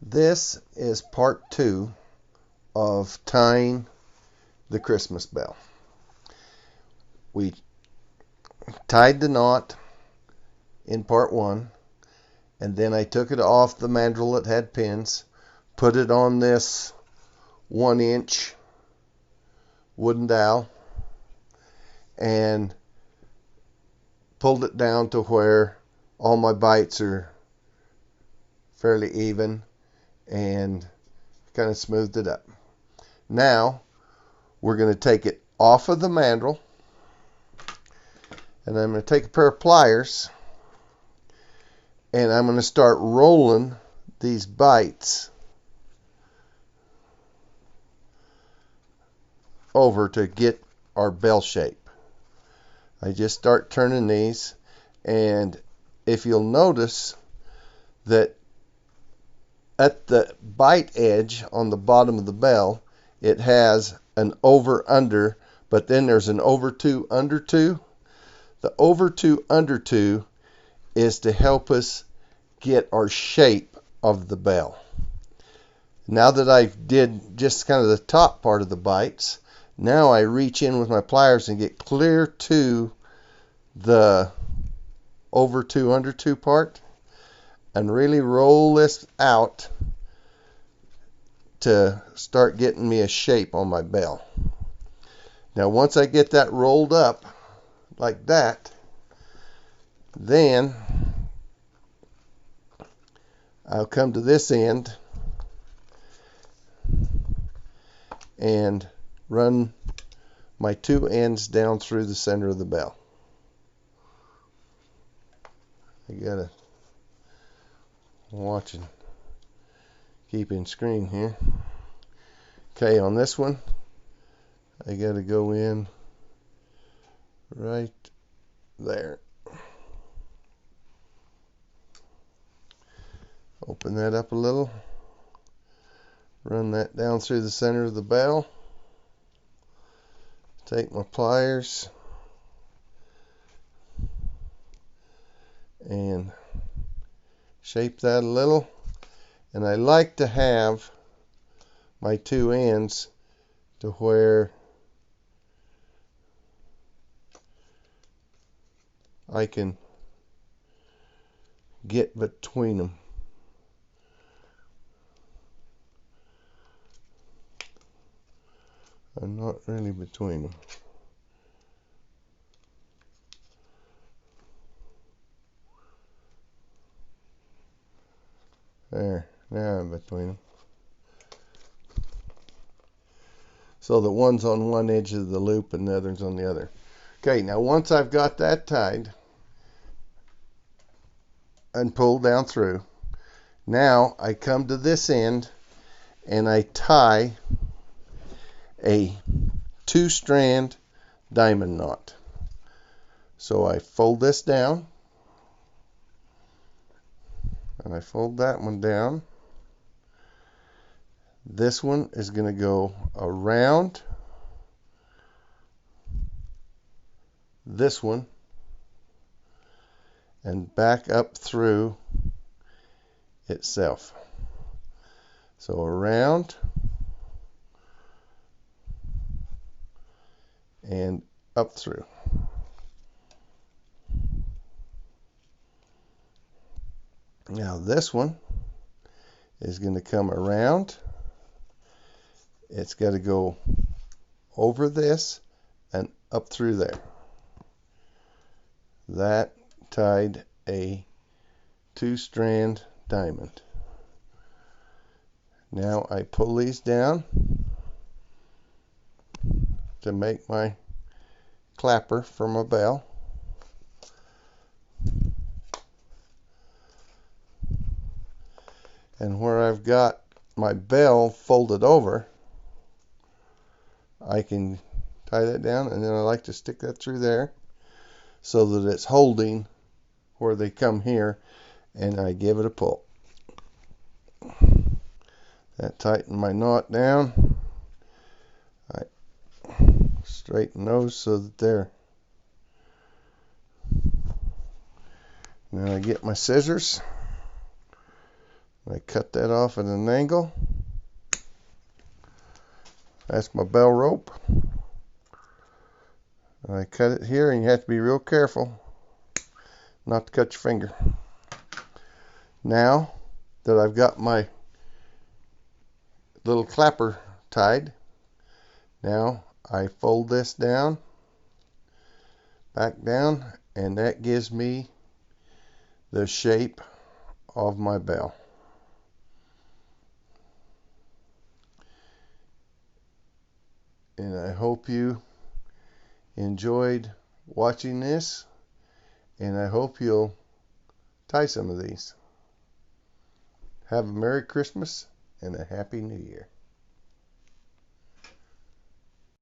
This is part 2 of tying the Christmas bell. We tied the knot in part 1, and then I took it off the mandrel that had pins, put it on this 1-inch wooden dowel, and pulled it down to where all my bites are fairly even, and kind of smoothed it up. Now we're going to take it off of the mandrel, and I'm going to take a pair of pliers, and I'm going to start rolling these bites over to get our bell shape. I just start turning these, and if you'll notice that at the bite edge on the bottom of the bell, it has an over-under, but then there's an over-2, under-2. The over-2, under-2 is to help us get our shape of the bell. Now that I did just kind of the top part of the bites, now I reach in with my pliers and get clear to the over-2, under-2 part, and really roll this out to start getting me a shape on my bell. Now once I get that rolled up like that, then I'll come to this end and run my 2 ends down through the center of the bell. I gotta watch and keep in screen here. Okay, on this one, I gotta go in right there. Open that up a little. Run that down through the center of the bell. Take my pliers and shape that a little. And I like to have my 2 ends to where I can get between them. I'm not really between them. There, now I'm between them. So the one's on one edge of the loop and the other's on the other. Okay, now once I've got that tied and pulled down through, now I come to this end and I tie a 2-strand diamond knot. So I fold this down, and I fold that one down. This one is going to go around this one and back up through itself. So around and up through. Now this one is going to come around. It's got to go over this and up through there. That tied a 2-strand diamond. Now I pull these down to make my clapper for my bell. And where I've got my bell folded over, I can tie that down, and then I like to stick that through there so that it's holding where they come here, and I give it a pull. That tighten my knot down. I straighten those so that they're. Now I get my scissors. I cut that off at an angle. That's my bell rope. I cut it here, and you have to be real careful not to cut your finger. Now that I've got my little clapper tied, now I fold this down, back down, and that gives me the shape of my bell. And I hope you enjoyed watching this, and I hope you'll tie some of these. Have a Merry Christmas and a Happy New Year.